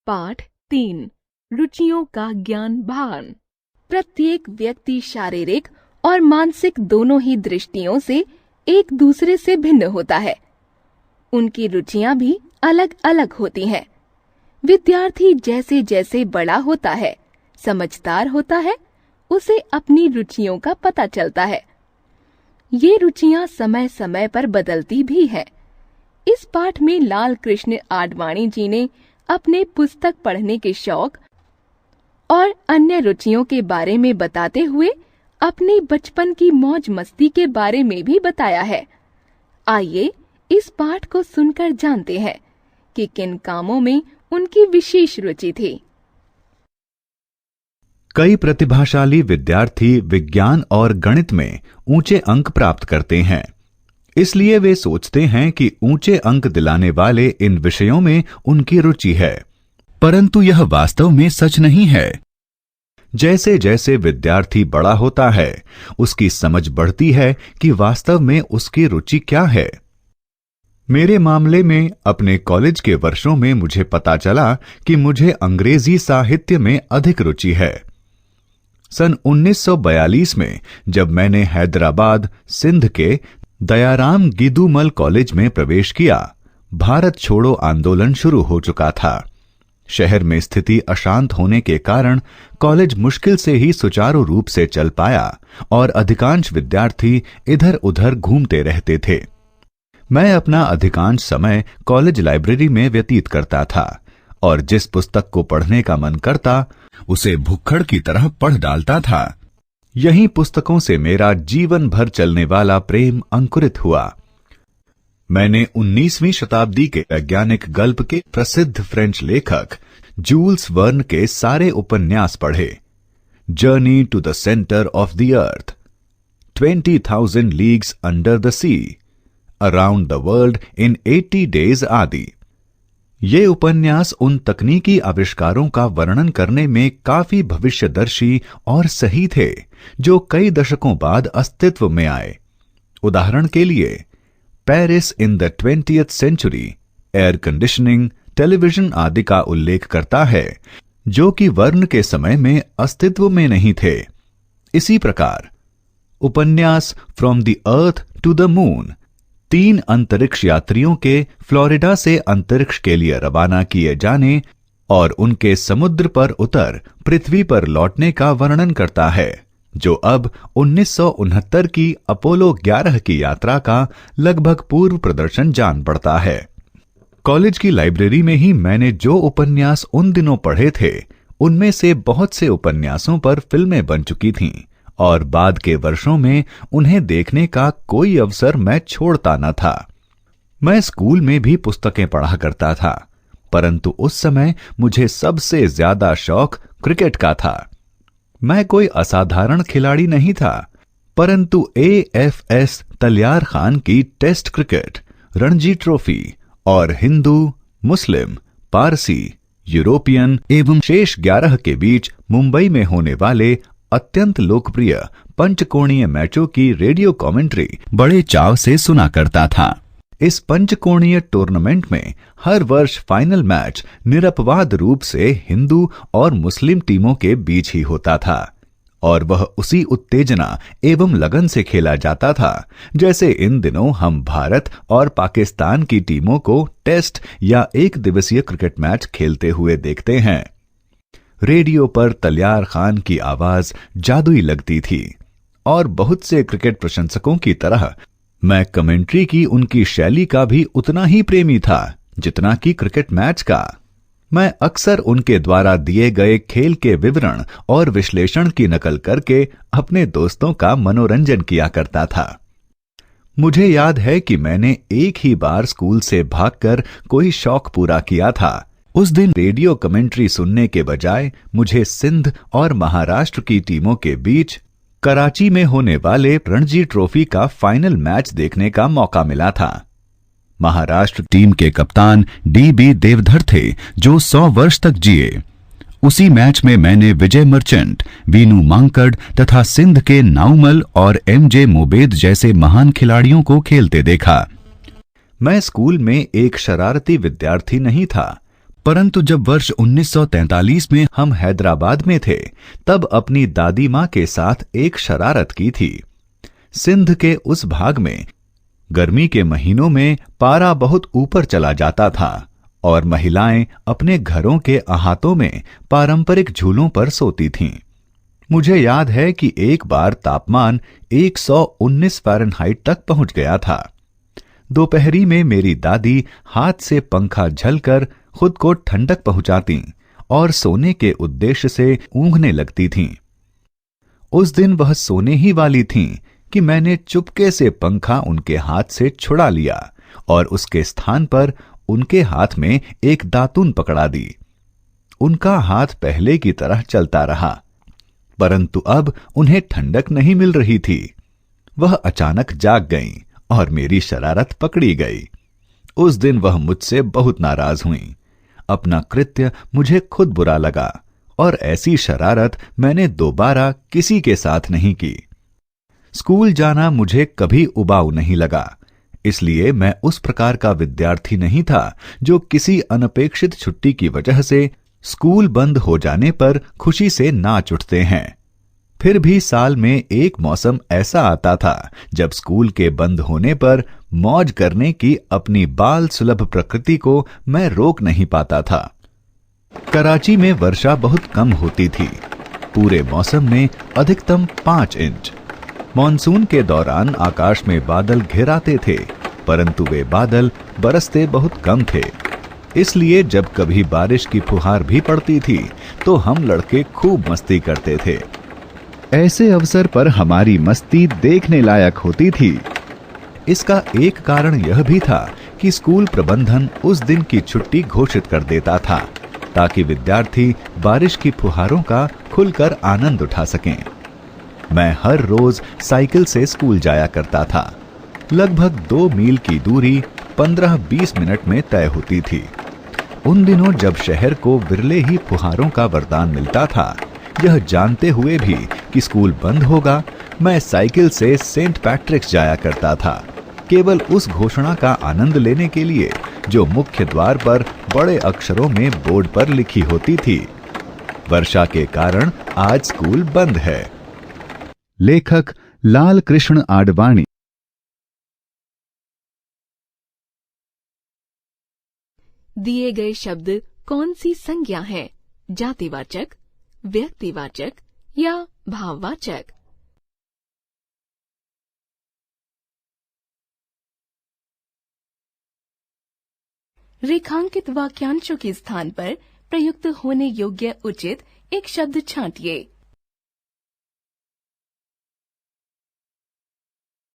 पाठ 3 रुचियों का ज्ञान भान। प्रत्येक व्यक्ति शारीरिक और मानसिक दोनों ही दृष्टियों से एक दूसरे से भिन्न होता है। उनकी रुचियां भी अलग अलग होती हैं। विद्यार्थी जैसे जैसे बड़ा होता है, समझदार होता है, उसे अपनी रुचियों का पता चलता है। ये रुचियां समय समय पर बदलती भी हैं। इस पाठ में लाल कृष्ण आडवाणी जी ने अपने पुस्तक पढ़ने के शौक और अन्य रुचियों के बारे में बताते हुए अपने बचपन की मौज मस्ती के बारे में भी बताया है। आइए इस पाठ को सुनकर जानते हैं कि किन कामों में उनकी विशेष रुचि थी। कई प्रतिभाशाली विद्यार्थी विज्ञान और गणित में ऊंचे अंक प्राप्त करते हैं, इसलिए वे सोचते हैं कि ऊंचे अंक दिलाने वाले इन विषयों में उनकी रुचि है, परंतु यह वास्तव में सच नहीं है। जैसे जैसे विद्यार्थी बड़ा होता है, उसकी समझ बढ़ती है कि वास्तव में उसकी रुचि क्या है। मेरे मामले में अपने कॉलेज के वर्षों में मुझे पता चला कि मुझे अंग्रेजी साहित्य में अधिक रुचि है। सन 1942 में जब मैंने हैदराबाद सिंध के दयाराम गिदुमल कॉलेज में प्रवेश किया, भारत छोड़ो आंदोलन शुरू हो चुका था। शहर में स्थिति अशांत होने के कारण कॉलेज मुश्किल से ही सुचारू रूप से चल पाया और अधिकांश विद्यार्थी इधर उधर घूमते रहते थे। मैं अपना अधिकांश समय कॉलेज लाइब्रेरी में व्यतीत करता था और जिस पुस्तक को पढ़ने का मन करता उसे भुक्खड़ की तरह पढ़ डालता था। यही पुस्तकों से मेरा जीवन भर चलने वाला प्रेम अंकुरित हुआ। मैंने 19वीं शताब्दी के वैज्ञानिक गल्प के प्रसिद्ध फ्रेंच लेखक जूल्स वर्न के सारे उपन्यास पढ़े। Journey to the centre of the earth, 20,000 leagues under the sea, around the world in 80 days आदि। ये उपन्यास उन तकनीकी आविष्कारों का वर्णन करने में काफी भविष्यदर्शी और सही थे जो कई दशकों बाद अस्तित्व में आए। उदाहरण के लिए Paris in the 20th century air conditioning, television आदि का उल्लेख करता है जो कि वर्न के समय में अस्तित्व में नहीं थे। इसी प्रकार उपन्यास from the earth to the moon 3 अंतरिक्ष यात्रियों के फ्लोरिडा से अंतरिक्ष के लिए रवाना किए जाने और उनके समुद्र पर उतर पृथ्वी पर लौटने का वर्णन करता है, जो अब 1969 की अपोलो 11 की यात्रा का लगभग पूर्व प्रदर्शन जान पड़ता है। कॉलेज की लाइब्रेरी में ही मैंने जो उपन्यास उन दिनों पढ़े थे, उनमें से बहुत से उपन्यासों पर फिल्में बन चुकी थीं और बाद के वर्षों में उन्हें देखने का कोई अवसर मैं छोड़ता न था। मैं स्कूल में भी पुस्तकें पढ़ा करता था, परंतु उस समय मुझे सबसे ज्यादा शौक क्रिकेट का था। मैं कोई असाधारण खिलाड़ी नहीं था, परंतु AFS तलियार खान की टेस्ट क्रिकेट, रणजी ट्रॉफी और हिंदू, मुस्लिम, पारसी, यूरोपियन एवं शेष 11 के बीच मुंबई में होने वाले अत्यंत लोकप्रिय पंचकोणीय मैचों की रेडियो कमेंट्री बड़े चाव से सुना करता था। इस पंचकोणीय टूर्नामेंट में हर वर्ष फाइनल मैच निरपवाद रूप से हिंदू और मुस्लिम टीमों के बीच ही होता था और वह उसी उत्तेजना एवं लगन से खेला जाता था जैसे इन दिनों हम भारत और पाकिस्तान की टीमों को टेस्ट या एक दिवसीय क्रिकेट मैच खेलते हुए देखते हैं। रेडियो पर तलियार खान की आवाज जादुई लगती थी और बहुत से क्रिकेट प्रशंसकों की तरह मैं कमेंट्री की उनकी शैली का भी उतना ही प्रेमी था जितना कि क्रिकेट मैच का। मैं अक्सर उनके द्वारा दिए गए खेल के विवरण और विश्लेषण की नकल करके अपने दोस्तों का मनोरंजन किया करता था। मुझे याद है कि मैंने एक ही बार स्कूल से भागकर कोई शौक पूरा किया था। उस दिन रेडियो कमेंट्री सुनने के बजाय मुझे सिंध और महाराष्ट्र की टीमों के बीच कराची में होने वाले रणजी ट्रॉफी का फाइनल मैच देखने का मौका मिला था। महाराष्ट्र टीम के कप्तान DB देवधर थे जो 100 वर्ष तक जिए। उसी मैच में मैंने विजय मर्चेंट, वीनू मांकड़ तथा सिंध के नाउमल और MJ मोबेद जैसे महान खिलाड़ियों को खेलते देखा। मैं स्कूल में एक शरारती विद्यार्थी नहीं था, परंतु जब वर्ष 1943 में हम हैदराबाद में थे, तब अपनी दादी माँ के साथ एक शरारत की थी। सिंध के उस भाग में गर्मी के महीनों में पारा बहुत ऊपर चला जाता था और महिलाएं अपने घरों के अहातों में पारंपरिक झूलों पर सोती थीं। मुझे याद है कि एक बार तापमान 119 फ़ारेनहाइट तक पहुंच गया था। दोपहरी में मेरी दादी हाथ से पंखा झलकर खुद को ठंडक पहुंचाती और सोने के उद्देश्य से ऊँघने लगती थीं। उस दिन वह सोने ही वाली थीं कि मैंने चुपके से पंखा उनके हाथ से छुड़ा लिया और उसके स्थान पर उनके हाथ में एक दातून पकड़ा दी। उनका हाथ पहले की तरह चलता रहा, परंतु अब उन्हें ठंडक नहीं मिल रही थी। वह अचानक जाग गईं और मेरी शरारत पकड़ी गई। उस दिन वह मुझसे बहुत नाराज हुईं। अपना कृत्य मुझे खुद बुरा लगा और ऐसी शरारत मैंने दोबारा किसी के साथ नहीं की। स्कूल जाना मुझे कभी उबाऊ नहीं लगा, इसलिए मैं उस प्रकार का विद्यार्थी नहीं था जो किसी अनपेक्षित छुट्टी की वजह से स्कूल बंद हो जाने पर खुशी से नाच उठते हैं। फिर भी साल में एक मौसम ऐसा आता था जब स्कूल के बंद होने पर मौज करने की अपनी बाल सुलभ प्रकृति को मैं रोक नहीं पाता था। कराची में वर्षा बहुत कम होती थी। पूरे मौसम में अधिकतम 5 इंच। मॉनसून के दौरान आकाश में बादल घिर आते थे, परंतु वे बादल बरसते बहुत कम थे। इसलिए जब कभी बारिश की फुहार भी पड़ती थी तो हम लड़के खूब मस्ती करते थे। ऐसे अवसर पर हमारी मस्ती देखने लायक होती थी। इसका एक कारण यह भी था कि स्कूल प्रबंधन उस दिन की छुट्टी घोषित कर देता था ताकि विद्यार्थी बारिश की फुहारों का खुलकर आनंद उठा सकें। मैं हर रोज साइकिल से स्कूल जाया करता था। लगभग 2 मील की दूरी 15-20 मिनट में तय होती थी। उन दिनों जब शहर को विरले ही फुहारों का वरदान मिलता था, यह जानते हुए भी कि स्कूल बंद होगा, मैं साइकिल से सेंट पैट्रिक्स जाया करता था, केवल उस घोषणा का आनंद लेने के लिए जो मुख्य द्वार पर बड़े अक्षरों में बोर्ड पर लिखी होती थी, वर्षा के कारण आज स्कूल बंद है। लेखक लाल कृष्ण आडवाणी। दिए गए शब्द कौन सी संज्ञा है? जातिवाचक, व्यक्तिवाचक या भाववाचक? रेखांकित वाक्यांशों के स्थान पर प्रयुक्त होने योग्य उचित एक शब्द छांटिए।